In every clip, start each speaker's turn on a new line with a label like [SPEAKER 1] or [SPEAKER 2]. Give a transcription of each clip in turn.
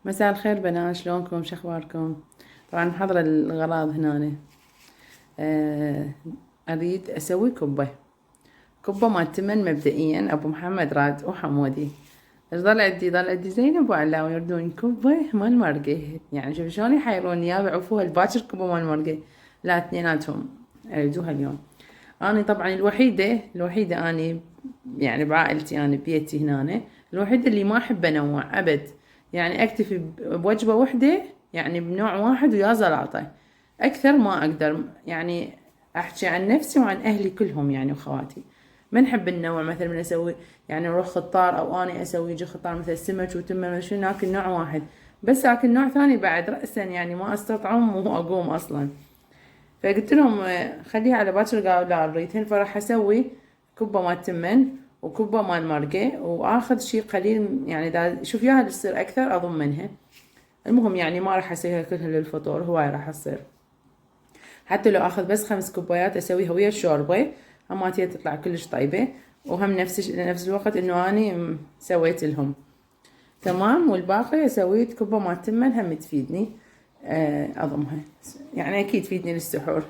[SPEAKER 1] مساء الخير بنات، شلونكم؟ شخباركم؟ طبعا محضرة الغراض هنا. اريد اسوي كبة مال تمن. مبدئيا ابو محمد راد وحمودي ضل عندي زينب وعلاوي يردون كبة مال مرقة. يعني شوف شلون يحيروني يا بعوفوها الباكر كبة مال مرقة. لا، اثنيناتهم يريدوها اليوم. اني طبعا الوحيدة اني يعني بعائلتي، انا ببيتي هنا الوحيدة اللي ما احب انوع ابد. يعني اكتفي بوجبة وحدة، يعني بنوع واحد ويا زلاطة. اكثر ما اقدر. يعني احكي عن نفسي وعن اهلي كلهم يعني واخواتي. ما نحب النوع، مثلا من اسوي يعني نروح خطار او اني اسوي يجي خطار مثل سمك وتمن شنو، ناكل نوع واحد بس اكل نوع ثاني بعد رأسا، يعني ما استطعم واقوم اصلا. فقلت لهم خليها على باكر. قالوا لا نريدهن، فراح اسوي كبة مال تمن وكبة مال مرقة، واخذ شي قليل يعني دا شوف ياها تصير اكثر اضمنها. المهم يعني ما راح اسويها كلها للفطور، هواي راح تصير. حتى لو اخذ بس 5 كوبايات اسويها ويا الشوربة هماتي تطلع كلش طيبة. وهم نفس الوقت انه اني سويت لهم تمام. والباقي سويت كبة مال تمن هم تفيدني اضمها، يعني اكيد تفيدني للسحور.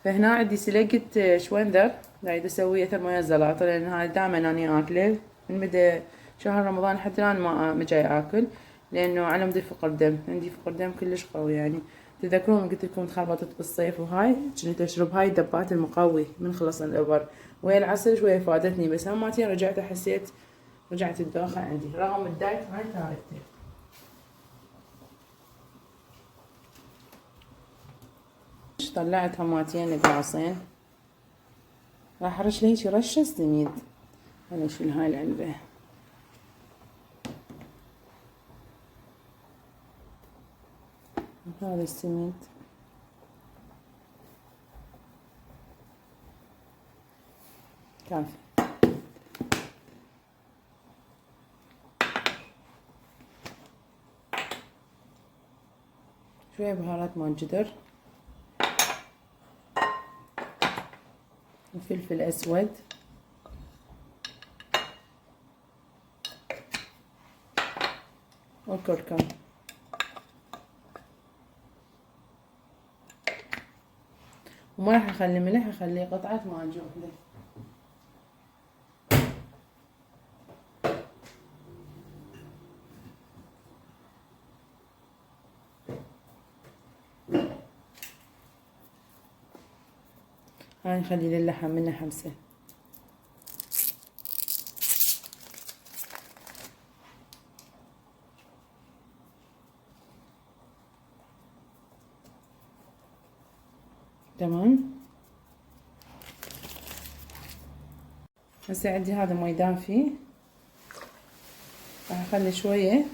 [SPEAKER 1] فهنا عندي سلقة شوندر قاعد اسويه اثر مويه الزلاطة، لان هاي دائما اني اكله من مدى شهر رمضان حتى الان ما جاي اكل، لانه على مود فقر دم. عندي فقر دم كلش قوي. يعني تذكرون قلت لكم تخربطت بالصيف وهاي كنت اشرب هاي الدبات المقوي من خلص الابر ويا العسل شوية فادتني، بس هماتي رجعت حسيت رجعت الدوخة عندي رغم الدايت هاي تاركته. طلعت هماتين قراصين، راح ارش هيجي رشة سميد. انا اشيل هاي العلبة. هذا السميد كافي. شوية بهارات مال جدر وفلفل اسود وكركم. وما راح اخلي ملح، اخلي قطعة معجون وحدة. هاي نخلي للحم منها حمسة. تمام. هسه عندي هذا مي دافي، راح اخلي شوية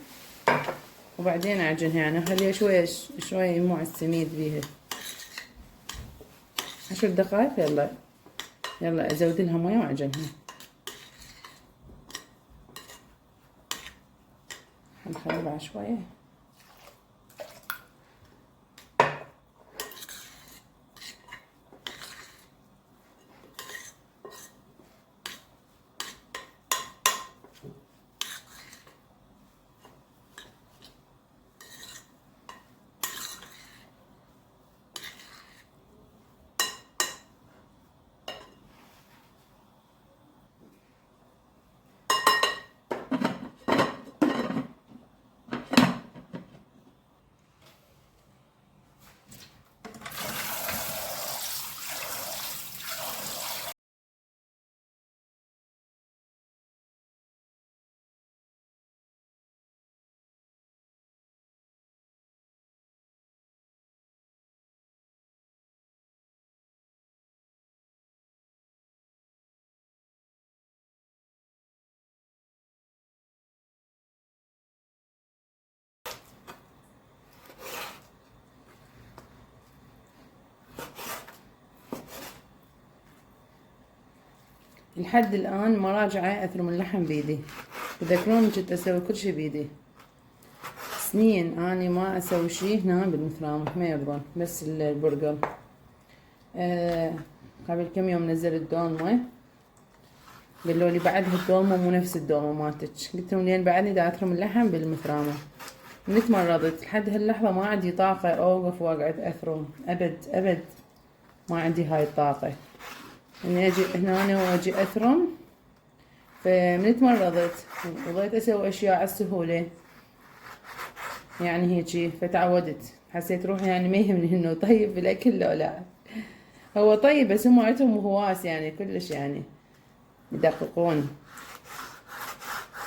[SPEAKER 1] وبعدين اعجنها. يعني اخليها شوية يموع السميد بيها 10 دقائق. يلا ازود لها مي واعجنها. نخليها شوية. لحد الان مراجعة اثرم اللحم بيدي. تذكرون كنت اسوي كل شي بيدي. سنين اني ما اسوي شي هنا بالمثرام ما يرضون، بس البرجر. قبل كم يوم نزل الدولمة، قالوا لي بعدها الدولمة مو نفس الدولمة مالتك. قلت لهم لين بعدني دا اترم اللحم بالمثرامة. من تمرضت لحد هاللحظة ما عندي طاقة اوقف واقعد اثرم، ابد ابد ما عندي هاي الطاقة اني اجي هنا واجي اثرم. فمن تمرضت وظليت اسوي اشياء على السهولة يعني هيجي، فتعودت. حسيت روحي يعني ما يهمني انه طيب بالاكل لو لا، هو طيب بس هم عندهم هواس يعني كلش يعني يدققون.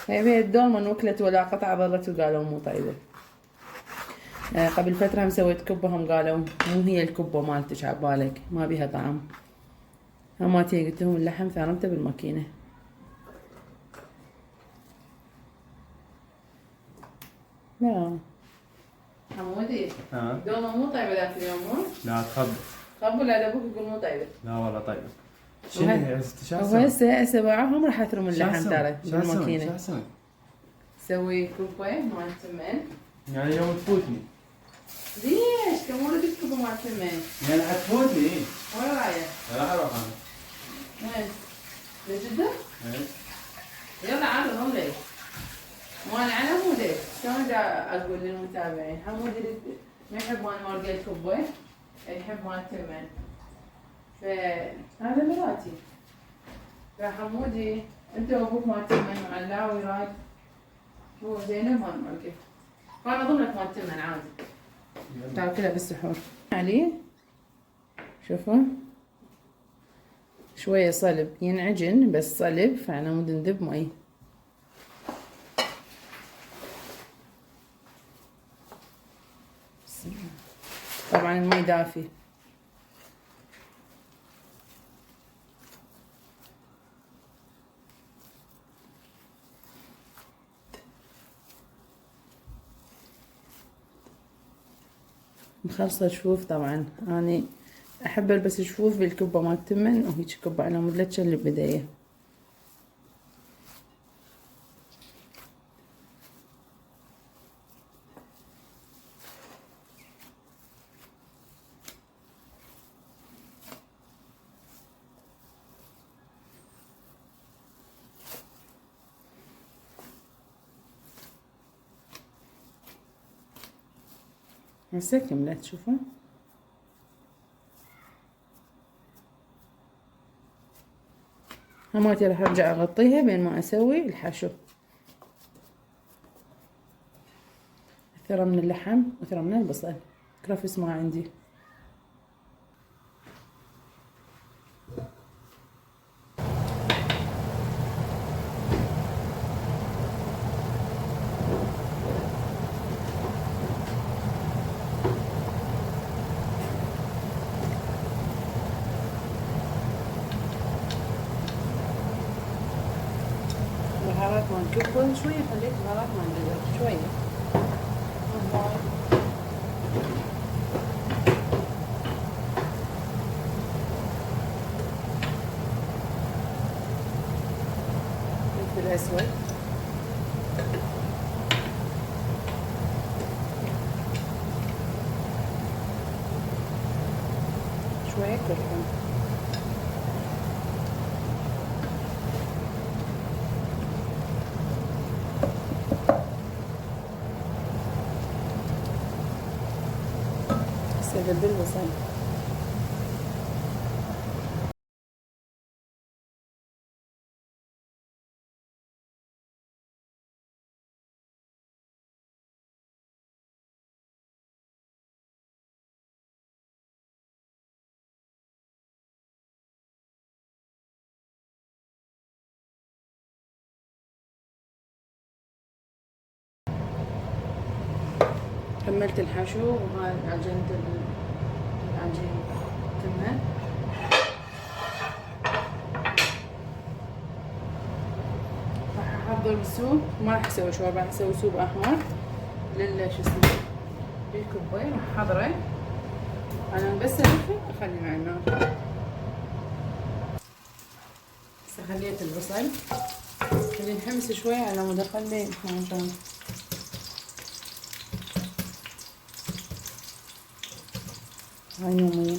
[SPEAKER 1] هي الدولمة انوكلت ولا قطع ظلت وقالوا مو طيبة. قبل فترة هم سويت كبة، هم قالوا مو هي الكبة مالتك عبالك ما بيها طعم. هماتي قلت لهم اللحم ثارمته بالماكينة. لا حمودي الدولمة مو طيبة ذاك اليوم مو؟
[SPEAKER 2] لا تخبل.
[SPEAKER 1] خبوا لا ابوك يقول مو طيبة.
[SPEAKER 2] لا والله طيبة. شنو
[SPEAKER 1] وهسه بعهم راح اثرم اللحم ترى بالماكينة.
[SPEAKER 2] شو اسوي؟
[SPEAKER 1] سوي كبة مال تمن.
[SPEAKER 2] يعني يوم تفوتني.
[SPEAKER 1] ليش؟ كم مرة تكتبوا مال تمن؟
[SPEAKER 2] يعني حتفوتني.
[SPEAKER 1] وين رايح؟
[SPEAKER 2] راح اروح انا.
[SPEAKER 1] وين؟ لجدة؟
[SPEAKER 2] ايه.
[SPEAKER 1] يلا عاد رملي. مال على مودي، شلون دا اقول للمتابعين؟ حمودي ما يحب مال مرقة الكبة، يحب مال تمن. فهذا مراتي. فحمودي انت وابوك مال تمن وعلاوي راد هو زينب مال مرقة. فانا اضمن لك مال تمن عادي. تاكلها بالسحور. علي شوفوا شوية صلب ينعجن بس صلب، فانا مود ندب مي. طبعا المي دافي. مخلصة شفوف طبعا، اني احب البس شفوف بالكبة مال تمن وهيج كبة على مود لا تشلب بداية. هسه كملت شوفوا. هماتي راح ارجع اغطيها بين ما اسوي الحشو. ثرى من اللحم وثرى من البصل، كرفس ما عندي. بهارات مال كبة شوية، خليت بهارات مال دجاج شوية. فلفل اسود، شوية كركم، هسه بالبصل. كملت الحشو وهاي عجنت العجين تمه. راح احضر سوب، ما راح اسوي شوربة، راح اسوي سوب احمر شو اسمه للكبة. راح احضره انا بس الفه اخليه على النار. هسه خليت البصل خليه ينحمس شوي على مود اخليه يتناجن. هاي يومية.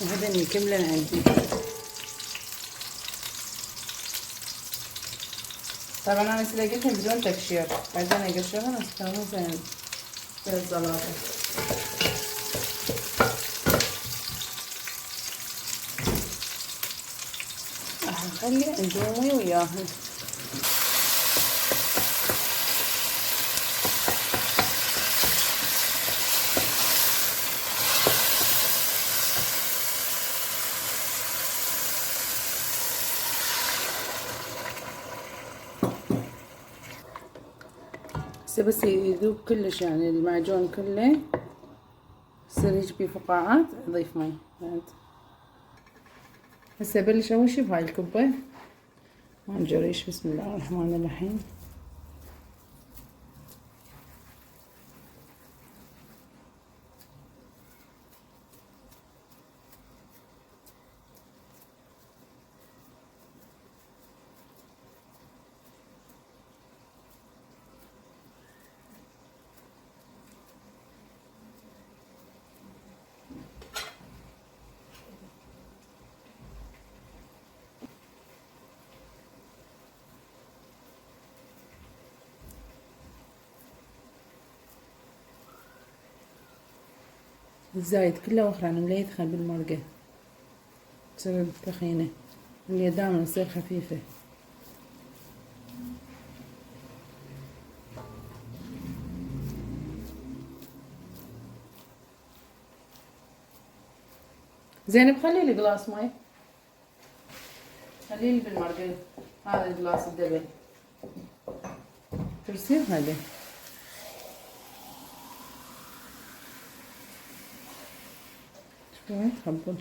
[SPEAKER 1] وهذا يكملن عندي. طبعا انا سلقتهم بدون تقشير، بعدين اقشرهم واستخدمهم في السلطة. راح نخلي اندومي وياهم. بس يذوب كلش، يعني المعجون كله يصير هيك بفقاعات، اضيف مي بعد. هسه ابلش اول شي بهاي الكبة مال الجريش. بسم الله الرحمن الرحيم. الزايد كله وخران لا يدخل بالمرقة، تصير ثخينة، اللي دائما تصير خفيفة. زينب خلي لي قلاص مي، خلي لي بالمرقة هذا القلاص الدبل ترسيم هذا. شوية تخبل.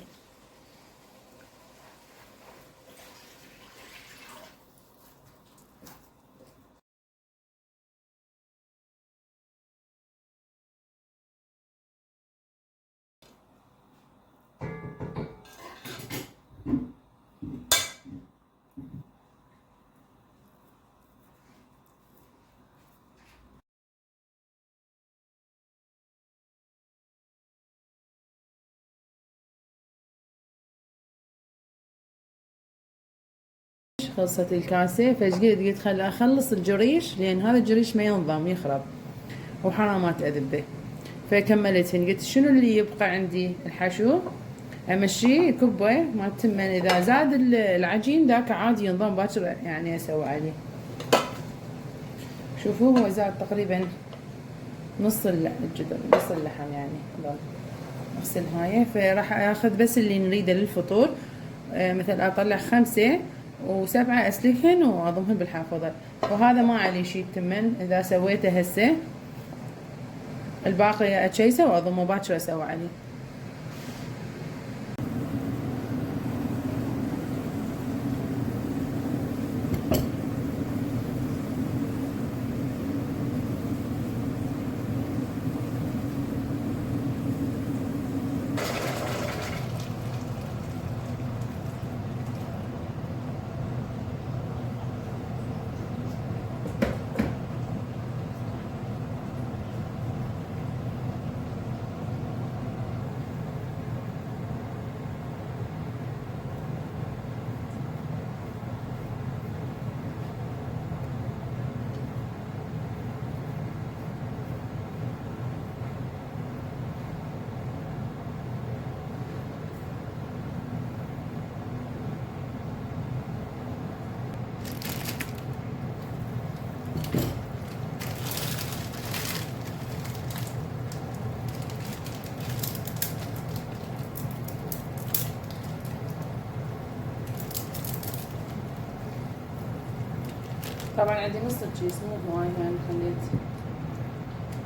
[SPEAKER 1] خلصت الكاسة، فشقيت قلت خل اخلص الجريش لان هذا الجريش ما ينضم يخرب وحرامات اذبه. فكملتهن قلت شنو اللي يبقى عندي؟ الحشو امشيه كبه ما تمن، اذا زاد العجين ذاك عادي ينضم باكر يعني اسوي عليه. شوفوا هو زاد تقريبا نص الجدر، نص اللحم يعني ضل اغسل هاي. فراح اخذ بس اللي نريده للفطور، مثل اطلع 5 و7 اسلكهن واضمهن بالحافظة. وهذا ما عليه شي تمن، اذا سويته هسه الباقي اتشيسه واضمه باكر اسوي عليه. طبعا عندي نص الكيس مو هواي يعني خليت،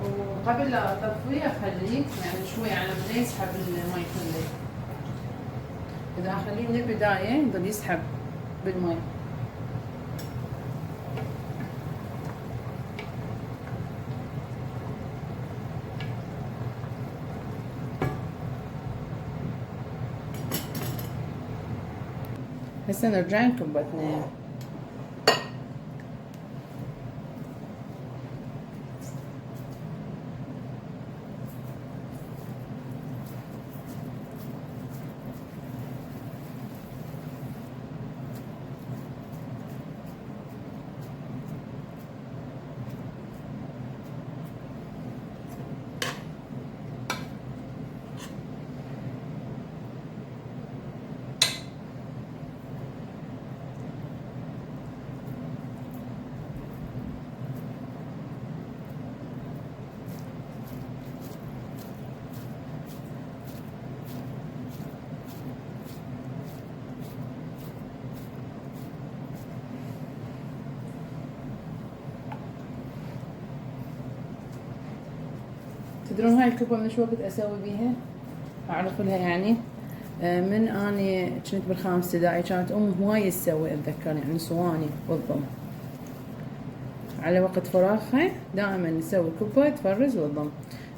[SPEAKER 1] وقبل لا اطفيه اخليه يعني شوي على ما يسحب المي كله. اذا اخليه من البدايه يظل يسحب بالمي. هسه نرجع نكبتنا. تدرون هاي الكبة من شو وقت اسوي بيها؟ اعرف لها يعني من اني كنت بالخامس ابتدائي كانت هواي تسوي اتذكر يعني صواني بالضم. على وقت فراغها دائما نسوي كبة تفرز والضم.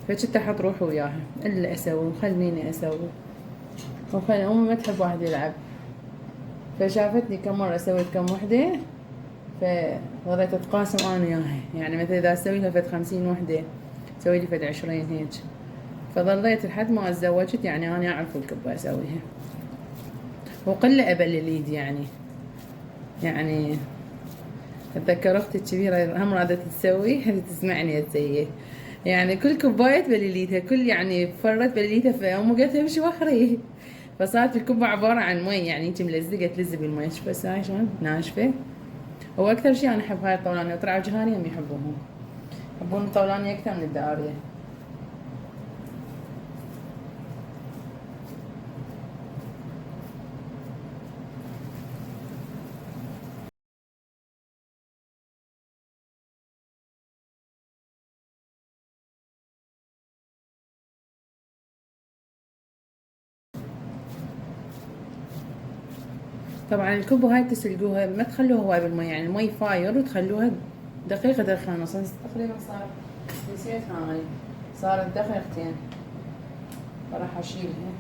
[SPEAKER 1] فكنت احط روحي وياها الا اسوي وخليني اسوي. وخلي امي ما تحب واحد يلعب. فشافتني كم مرة سويت كم وحدة فظليت اتقاسم انا وياها يعني مثلا اذا اسوي لها فد 50 وحدة تسوي لي فد 20 هيك. فظليت لحد ما اتزوجت يعني انا اعرف الكبة اسويها. وقلة ابل اليد يعني اتذكر اختي الكبيرة هم رادت تسوي تسمعني تسوي يعني كل كوباية بليليتها كل يعني فرت بليليتها فأمي قالت لها امشي وخري. فصارت الكوبا عبارة عن مي يعني انت ملزقة تلز بالمي. شوف هسه هاي شلون ناشفة. هو أكثر شي أنا أحب هاي الطولانية وطلعوا جهاني هم يحبوهم. يحبون الطولانية أكثر من الدقارية. طبعا الكوب هاي تسلقوها ما تخلوها هواي بالمي يعني المي فاير وتخلوها دقيقة دقيقة ونص. تقريبا صار نسيت هاي صارت دقيقتين. فراح اشيلها.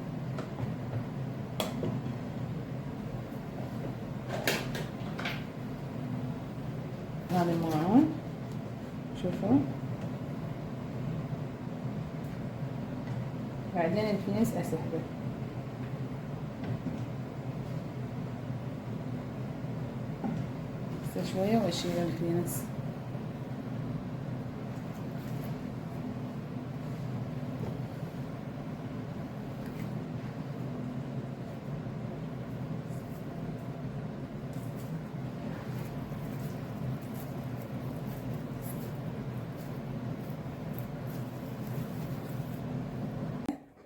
[SPEAKER 1] هذا الماعون شوفوا. بعدين الفينس اسحبه. بس شوية واشيل الفينس.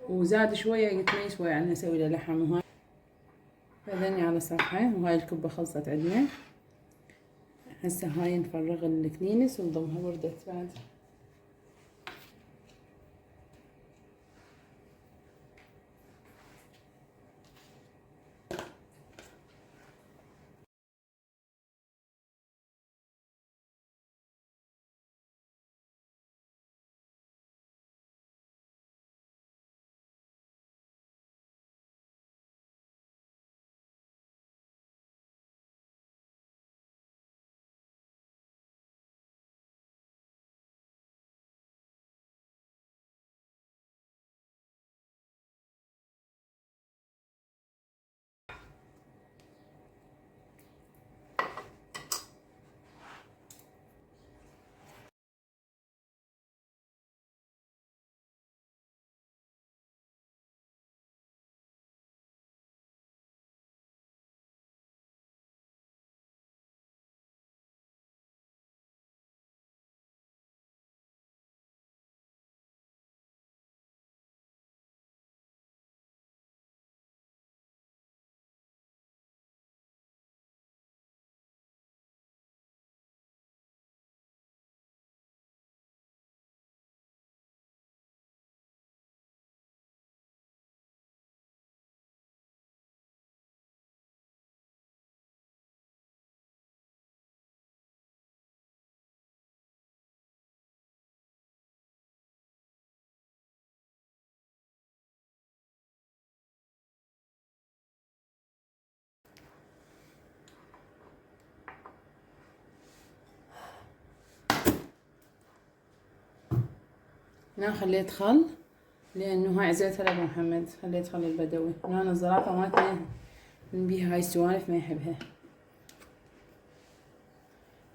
[SPEAKER 1] وزاد شوية قلت لي شوية عنها اسوي له لحم وهاي. فذني على صفحة وهاي الكبة خلصت عندنا. هسه هاي نفرغ الكنينس ونضمها بردت بعد. هنا خليت خل لانه هاي عزيتها لابو محمد. خليت خل البدوي. هنا الزرافة مالتنا من بيها هاي السوالف ما يحبها.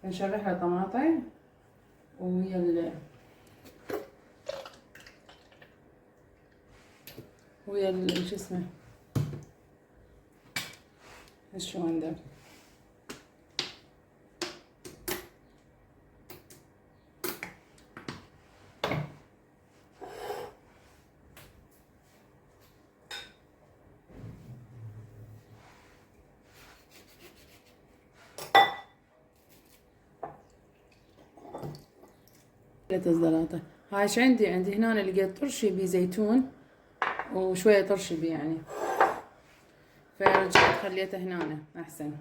[SPEAKER 1] نشرح له طماطم ويا شو اسمه شو عندك الزلاطة. هاي ايش عندي هنا لقيت طرشي بيه زيتون وشوية طرشي بيه يعني، فرجعت خليته هنا احسن.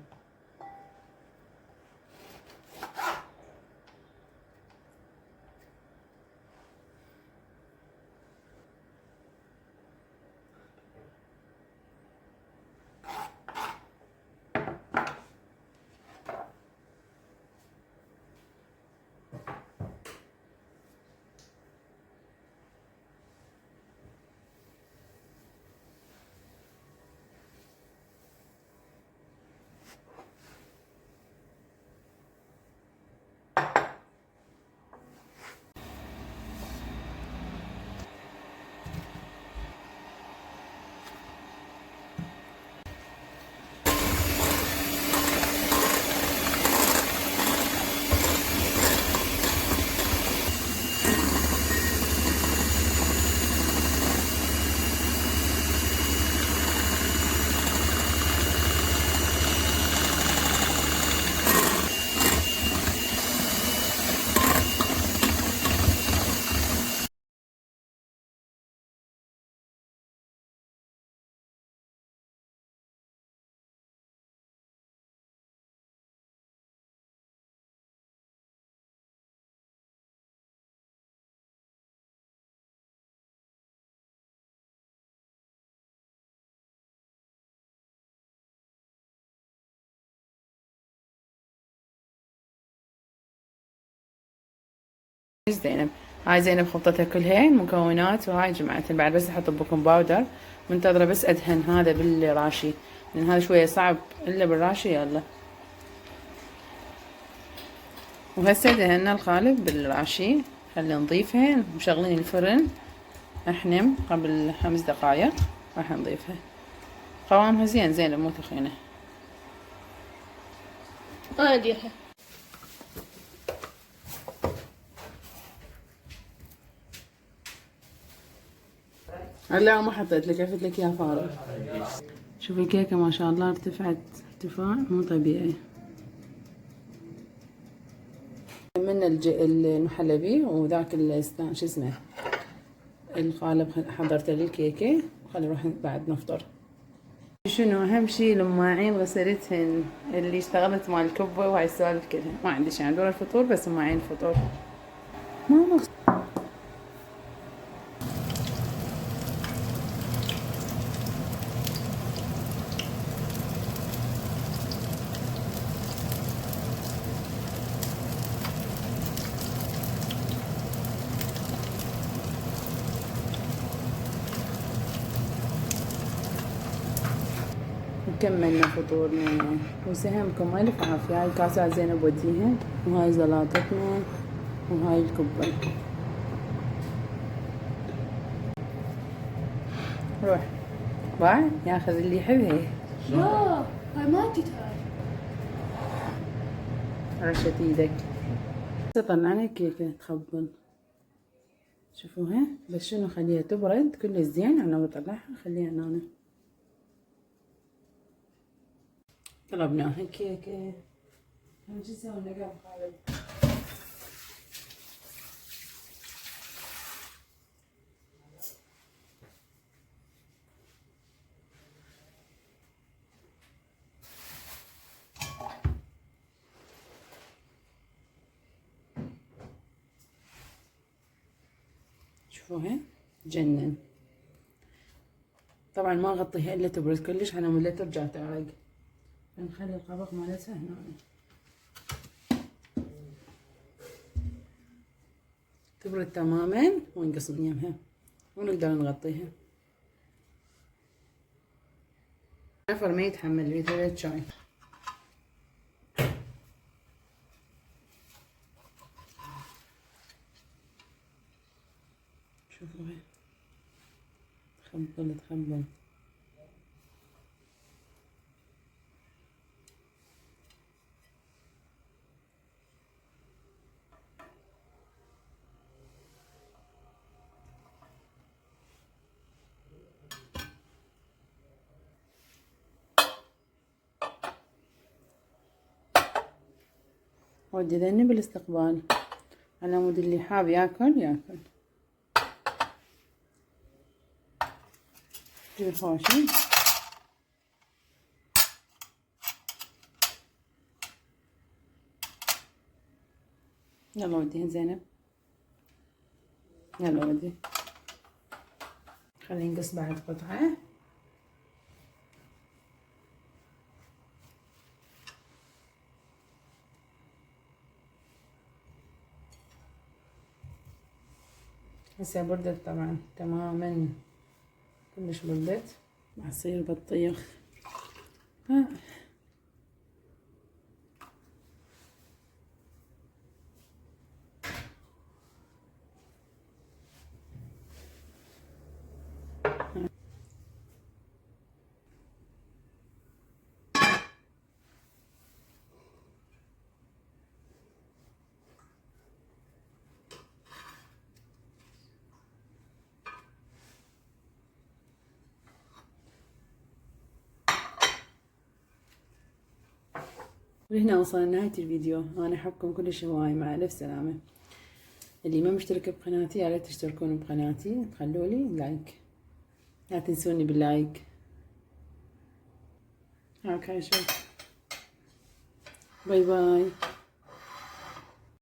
[SPEAKER 1] زينب، هاي زينب خلطتها كلها المكونات، وهاي جمعتها بعد بس احط بيكنج باودر. منتظرة بس ادهن هذا بالراشي لان هذا شوية صعب الا بالراشي. يلا وهسه دهنا القالب بالراشي، خلينا نضيفها. مشغلين الفرن احنم قبل 5 دقايق راح نضيفها. قوامها زين زينب مو تخينة.
[SPEAKER 3] انا اديرها.
[SPEAKER 1] لا ما حطيت لك، عفت لك يا فارغ. شوف الكيكة ما شاء الله ارتفعت ارتفاع مو طبيعي. من المحلبي وذاك شو اسمه القالب حضرته للكيكة، خلي نروح بعد نفطر. شنو اهم شي المواعين غسلتهن اللي اشتغلت مال الكبة وهاي السوالف كلها. ما عندي شي عندنا الفطور بس مواعين الفطور ما مغسل. وكملنا فطورنا وسهمكم ألف عافية. هاي الكاسات زينب وديها، وهاي زلاطتنا، وهاي الكبة. روح باع ياخذ اللي يحبها.
[SPEAKER 3] لا هاي ما تتهاي.
[SPEAKER 1] رشت ايدك. طلعنا الكيكة تخبل، شوفوها بس شنو خليها تبرد كل زين انا بطلعها خليها هنا. طلبناها الكيكة. هم شو يسوون نقاب خالد. شوفوها جنن. طبعا ما نغطيها الا تبرد كلش على مود لا ترجع تعرق. نخلي القبق مالتها هنا تبرد تماما ونقص من يمها ونقدر نغطيها. نفر ما يتحمل لي 3 شاي. شوفوها تخبل تخبل. ودي ذني بالاستقبال على مود اللي حاب ياكل ياكل. كثير خوشة. يلا ودي زينب، يلا ودي، خلينا نقص بعد قطعة. هسه بردت طبعا تماما، كلش بردت، راح تصير بطيخ. وهنا وصلنا لنهاية الفيديو. أنا أحبكم كلش هواي، مع ألف سلامة. اللي ما مشترك بقناتي يا ريت تشتركون بقناتي، تخلولي لايك، لا تنسوني باللايك. هاك هاي شوف. باي باي.